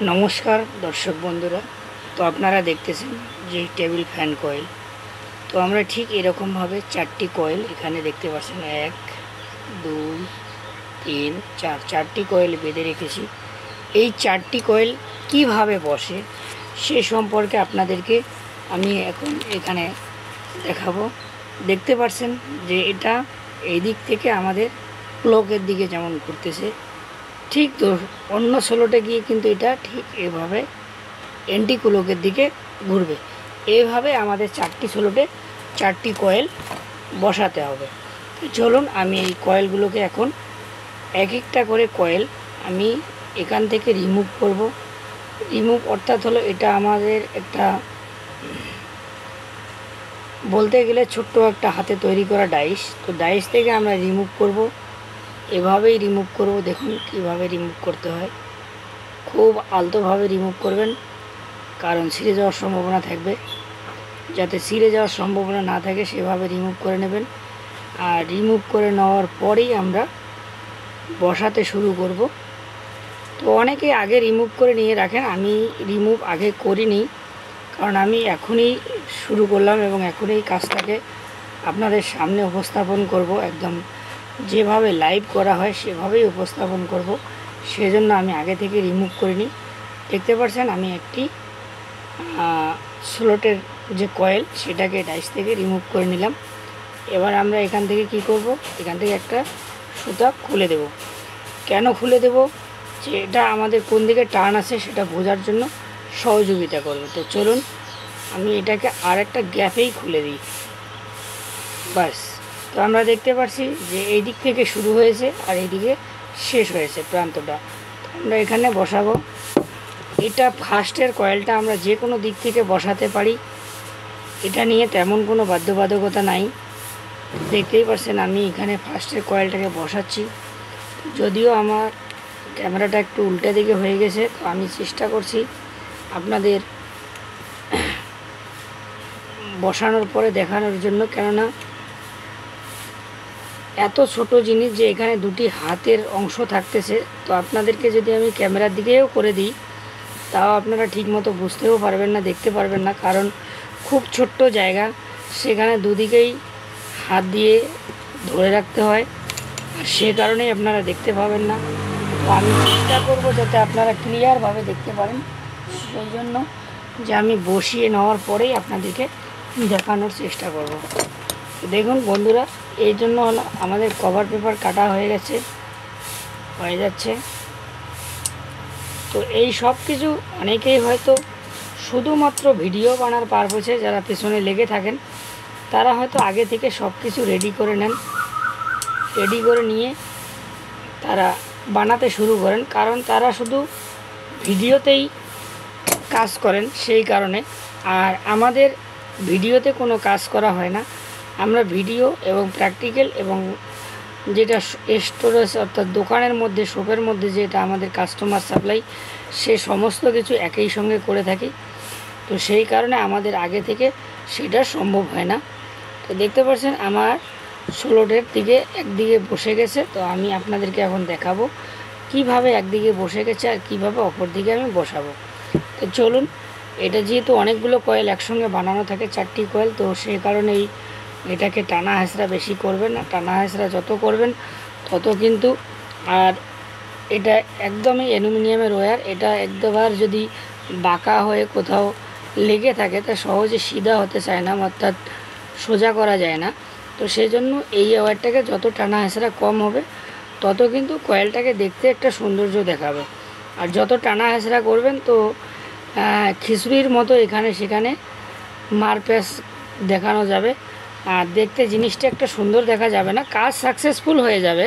নমস্কার দর্শক বন্ধুরা। তো আপনারা দেখতেছেন যে টেবিল ফ্যান কয়েল। তো আমরা ঠিক এরকমভাবে 4টি কয়েল এখানে দেখতে পাচ্ছেন, 1 2 3 4, 4টি কয়েল বেঁধে রেখেছি। এই 4টি কয়েল কিভাবে বসে সে সম্পর্কে আপনাদেরকে আমি এখন এখানে দেখাবো। দেখতে পাচ্ছেন যে এটা এই দিক থেকে আমাদের প্লগের দিকে যেমন ঘুরতেছে, ঠিক তো অন্য স্লোটে গিয়ে কিন্তু এটা ঠিক এভাবে এন্টি ক্লকের দিকে ঘুরবে। এইভাবে আমাদের 4টি স্লোটে 4টি কয়েল বসাতে হবে। চলুন আমি এই কয়েলগুলোকে এখন এক একটা করে কয়েল আমি এখান থেকে রিমুভ করব। রিমুভ অর্থাৎ হলো এটা আমাদের একটা বলতে গেলে ছোট্ট একটা হাতে তৈরি করা ডাইস। তো ডাইস থেকে আমরা রিমুভ করব, এভাবেই রিমুভ করব। দেখুন কিভাবে রিমুভ করতে হয়, খুব আলতোভাবে রিমুভ করবেন, কারণ ছিঁড়ে যাওয়ার সম্ভাবনা থাকবে। যাতে ছিঁড়ে যাওয়ার সম্ভাবনা না থাকে সেভাবে রিমুভ করে নেবেন। আর রিমুভ করে নেওয়ার পরেই আমরা বসাতে শুরু করব। তো অনেকে আগে রিমুভ করে নিয়ে রাখেন, আমি রিমুভ আগে করিনি, কারণ আমি এখনই শুরু করলাম এবং এখনই কাজটাকে আপনাদের সামনে উপস্থাপন করব। একদম যেভাবে লাইভ করা হয় সেভাবেই উপস্থাপন করব, সেজন্য আমি আগে থেকে রিমুভ করিনি। দেখতে পাচ্ছেন আমি একটি স্লোটের যে কয়েল সেটাকে ডাইস থেকে রিমুভ করে নিলাম। এবার আমরা এখান থেকে কি করব, এখান থেকে একটা সুতা খুলে দেব। কেন খুলে দেব, যে এটা আমাদের কোন দিকে টার্ন আছে সেটা বোঝার জন্য সহযোগিতা করবে। তো চলুন আমি এটাকে আর একটা গ্যাপেই খুলে দিই, বাস। তো আমরা দেখতে পাচ্ছি যে এই দিক থেকে শুরু হয়েছে আর এইদিকে শেষ হয়েছে প্রান্তটা। আমরা এখানে বসাবো। এটা ফার্স্টের কয়েলটা আমরা যে কোনো দিক থেকে বসাতে পারি, এটা নিয়ে তেমন কোনো বাধ্যবাধকতা নাই। দেখতেই পাচ্ছেন আমি এখানে ফার্স্টের কয়েলটাকে বসাচ্ছি। যদিও আমার ক্যামেরাটা একটু উল্টা দিকে হয়ে গেছে, তো আমি চেষ্টা করছি আপনাদের বসানোর পরে দেখানোর জন্য। কেননা এত ছোট জিনিস যে এখানে দুটি হাতের অংশ থাকতেছে, তো আপনাদেরকে যদি আমি ক্যামেরার দিকেও করে দিই তাও আপনারা ঠিকমতো বুঝতেও পারবেন না, দেখতে পারবেন না, কারণ খুব ছোট্ট জায়গা, সেখানে দুদিকেই হাত দিয়ে ধরে রাখতে হয়, আর সে কারণেই আপনারা দেখতে পাবেন না। তো আমি চেষ্টা করব যাতে আপনারা ক্লিয়ারভাবে দেখতে পারেন, সেই জন্য যে আমি বসিয়ে নেওয়ার পরেই আপনাদেরকে দেখানোর চেষ্টা করব। দেখুন বন্ধুরা, এই জন্য হলো আমাদের কভার পেপার কাটা হয়ে যাচ্ছে। তো এই সব কিছু অনেকেই হয়তো শুধুমাত্র ভিডিও বানার পারপোসে যারা পেছনে লেগে থাকেন, তারা হয়তো আগে থেকে সব কিছু রেডি করে নেন, রেডি করে নিয়ে তারা বানাতে শুরু করেন, কারণ তারা শুধু ভিডিওতেই কাজ করেন সেই কারণে। আর আমাদের ভিডিওতে কোনো কাজ করা হয় না, আমরা ভিডিও এবং প্র্যাকটিক্যাল এবং যেটা স্টোরেজ অর্থাৎ দোকানের মধ্যে শপের মধ্যে যেটা আমাদের কাস্টমার সাপ্লাই, সে সমস্ত কিছু একই সঙ্গে করে থাকি। তো সেই কারণে আমাদের আগে থেকে সেটা সম্ভব হয় না। তো দেখতে পাচ্ছেন আমার স্লোটের দিকে একদিকে বসে গেছে। তো আমি আপনাদেরকে এখন দেখাবো কিভাবে একদিকে বসে গেছে আর কিভাবে অপর দিকে আমি বসাবো। তো চলুন, এটা যেহেতু অনেকগুলো কয়েল একসঙ্গে বানানো থাকে, 4টি কয়েল, তো সেই কারণেই এটাকে টানা হেঁচড়া বেশি করবেন না। টানা হেঁচড়া যত করবেন তত কিন্তু, আর এটা একদমই অ্যালুমিনিয়ামের ওয়্যার, এটা একবার যদি বাঁকা হয়ে কোথাও লেগে থাকে তা সহজে সিধা হতে চায় না, অর্থাৎ সোজা করা যায় না। তো সেই জন্য এই ওয়্যারটাকে যত টানা হেঁচড়া কম হবে তত কিন্তু কয়েলটাকে দেখতে একটা সৌন্দর্য দেখাবে। আর যত টানা হেঁচড়া করবেন তো খিচুড়ির মতো এখানে সেখানে মারপ্যাচ দেখানো যাবে, আর দেখতে জিনিসটা একটা সুন্দর দেখা যাবে না। কাজ সাকসেসফুল হয়ে যাবে